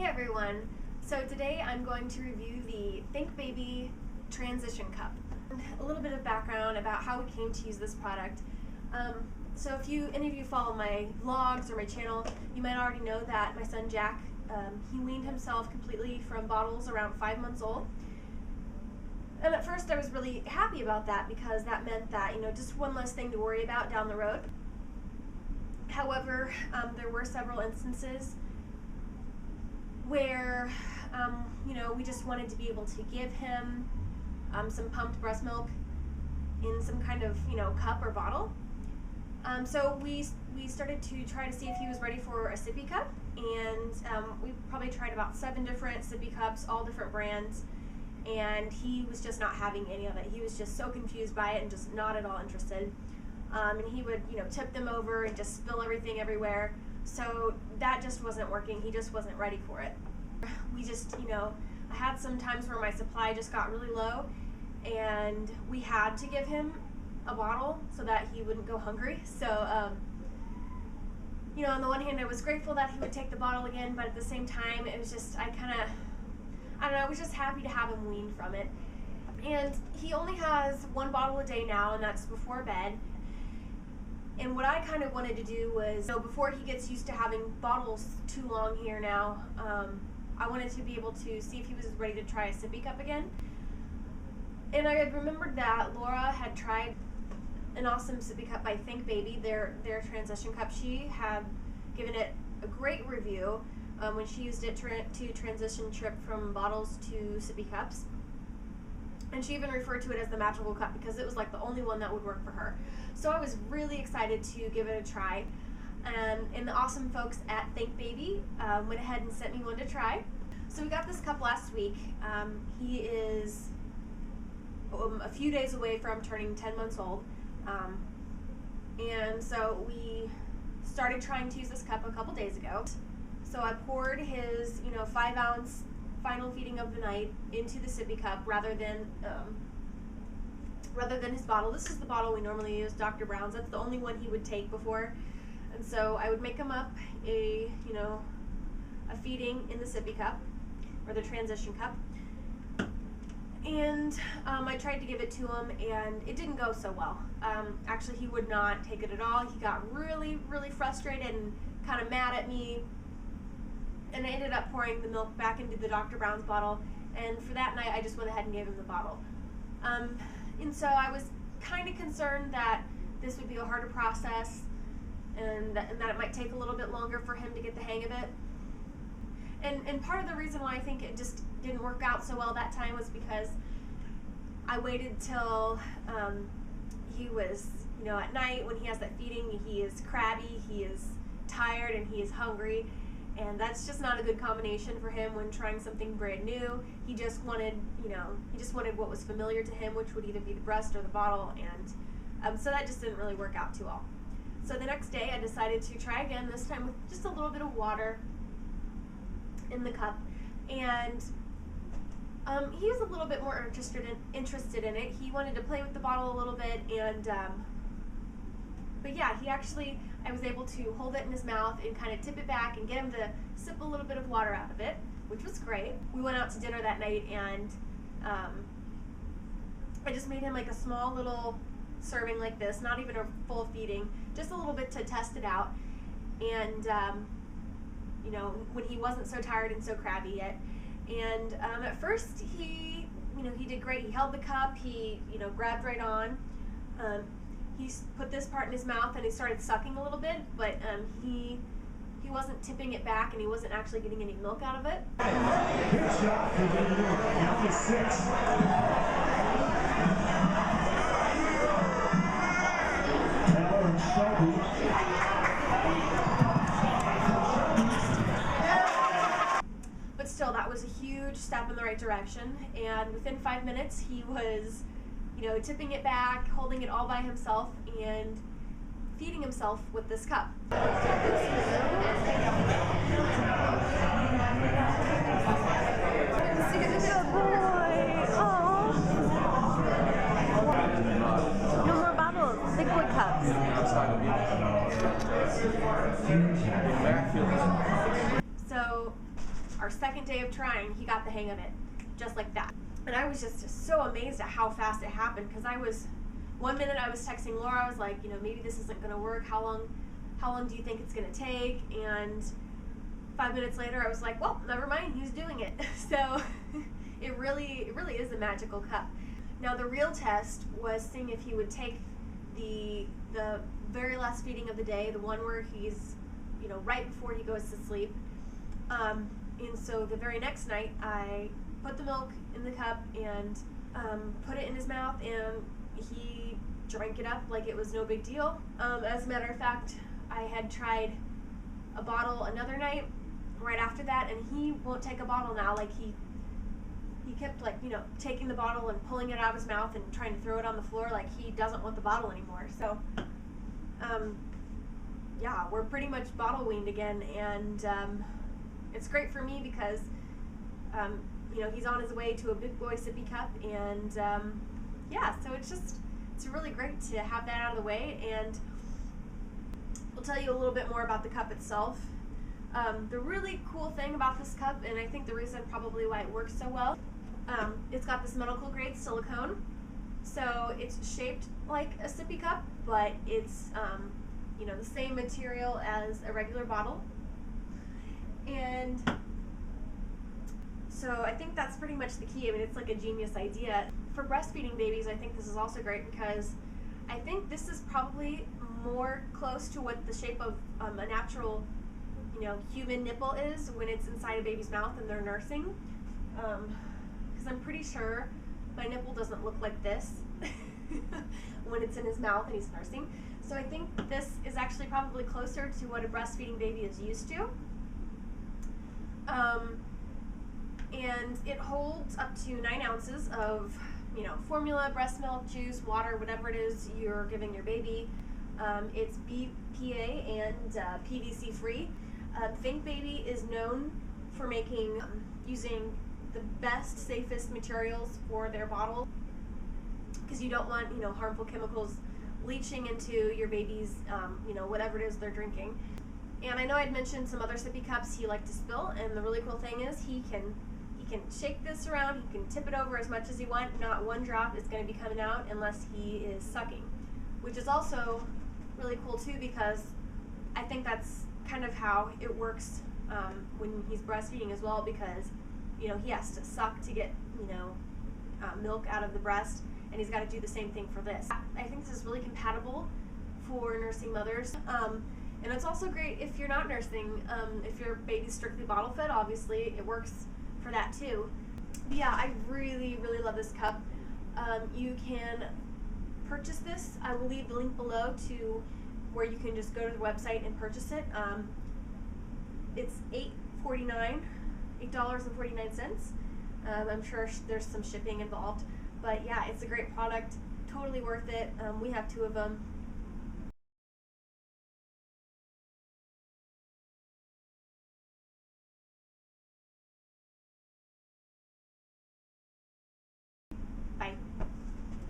Hey everyone, so today I'm going to review the ThinkBaby Transition Cup. A little bit of background about how we came to use this product. So if any of you follow my vlogs or my channel, you might already know that my son Jack, he weaned himself completely from bottles around 5 months old. And at first I was really happy about that because that meant that, just one less thing to worry about down the road. However, there were several instances where, we just wanted to be able to give him some pumped breast milk in some kind of, cup or bottle. So we started to try to see if he was ready for a sippy cup, and we probably tried about 7 different sippy cups, all different brands, and he was just not having any of it. He was just so confused by it and just not at all interested. And he would, tip them over and just spill everything everywhere. So that just wasn't working. He just wasn't ready for it. We just, I had some times where my supply just got really low, and we had to give him a bottle so that he wouldn't go hungry. So, on the one hand, I was grateful that he would take the bottle again, but at the same time, it was just, I was just happy to have him weaned from it. And he only has 1 bottle a day now, and that's before bed. And what I kind of wanted to do was, before he gets used to having bottles too long here now, I wanted to be able to see if he was ready to try a sippy cup again. And I had remembered that Laura had tried an awesome sippy cup by ThinkBaby, their transition cup. She had given it a great review when she used it to transition trip from bottles to sippy cups. And she even referred to it as the magical cup because it was like the only one that would work for her. So I was really excited to give it a try. And the awesome folks at ThinkBaby went ahead and sent me one to try. So we got this cup last week. He is a few days away from turning 10 months old. And so we started trying to use this cup a couple days ago. So I poured his 5-ounce final feeding of the night into the sippy cup rather than his bottle. This is the bottle we normally use, Dr. Brown's. That's the only one he would take before. And so I would make him up a feeding in the sippy cup, or the transition cup. And I tried to give it to him, and it didn't go so well. Actually, he would not take it at all. He got really, really frustrated and kind of mad at me. And I ended up pouring the milk back into the Dr. Brown's bottle, and for that night I just went ahead and gave him the bottle. And so I was kind of concerned that this would be a harder process and that it might take a little bit longer for him to get the hang of it. And part of the reason why I think it just didn't work out so well that time was because I waited till he was, at night when he has that feeding, he is crabby, he is tired, and he is hungry. And that's just not a good combination for him when trying something brand new. He just wanted, what was familiar to him, which would either be the breast or the bottle, and so that just didn't really work out too well. So the next day I decided to try again, this time with just a little bit of water in the cup, and he was a little bit more interested in it. He wanted to play with the bottle a little bit, and but yeah, I was able to hold it in his mouth and kind of tip it back and get him to sip a little bit of water out of it, which was great. We went out to dinner that night, and I just made him like a small little serving like this, not even a full feeding, just a little bit to test it out. And when he wasn't so tired and so crabby yet. And at first he did great. He held the cup, he grabbed right on. He put this part in his mouth and he started sucking a little bit, but he wasn't tipping it back, and he wasn't actually getting any milk out of it. Good shot for number 6. Taylor and Shelby. But still, that was a huge step in the right direction, and within 5 minutes he was tipping it back, holding it all by himself, and feeding himself with this cup. Good boy! Aww. No more bottles, liquid cups. So our second day of trying, he got the hang of it, just like that. And I was just so amazed at how fast it happened, because one minute I was texting Laura, I was like, maybe this isn't going to work. How long do you think it's going to take? And 5 minutes later, I was like, well, never mind, he's doing it. So it really is a magical cup. Now the real test was seeing if he would take the very last feeding of the day, the one where he's, right before he goes to sleep. And so the very next night, I put the milk in the cup and put it in his mouth, and he drank it up like it was no big deal. As a matter of fact, I had tried a bottle another night right after that, and he won't take a bottle now. Like he kept taking the bottle and pulling it out of his mouth and trying to throw it on the floor, like he doesn't want the bottle anymore. So yeah, we're pretty much bottle weaned again, and it's great for me because he's on his way to a big boy sippy cup, and yeah, so it's really great to have that out of the way. And I'll tell you a little bit more about the cup itself. The really cool thing about this cup, and I think the reason probably why it works so well, it's got this medical grade silicone, so it's shaped like a sippy cup, but it's the same material as a regular bottle. And so I think that's pretty much the key. I mean, it's like a genius idea. For breastfeeding babies, I think this is also great because I think this is probably more close to what the shape of a natural, human nipple is when it's inside a baby's mouth and they're nursing. Because I'm pretty sure my nipple doesn't look like this when it's in his mouth and he's nursing. So I think this is actually probably closer to what a breastfeeding baby is used to. And it holds up to 9 ounces of, formula, breast milk, juice, water, whatever it is you're giving your baby. It's BPA and PVC free. ThinkBaby is known for using the best, safest materials for their bottle, because you don't want, harmful chemicals leaching into your baby's, whatever it is they're drinking. And I know I'd mentioned some other sippy cups he liked to spill, and the really cool thing is he can shake this around, he can tip it over as much as he wants, not one drop is going to be coming out unless he is sucking, which is also really cool too, because I think that's kind of how it works when he's breastfeeding as well, because he has to suck to get milk out of the breast, and he's got to do the same thing for this. I think this is really compatible for nursing mothers, and it's also great if you're not nursing. If your baby's strictly bottle fed, obviously it works for that too. But yeah, I really love this cup. You can purchase this. I will leave the link below to where you can just go to the website and purchase it. It's $8.49. I'm sure there's some shipping involved, but yeah, it's a great product, totally worth it. We have 2 of them,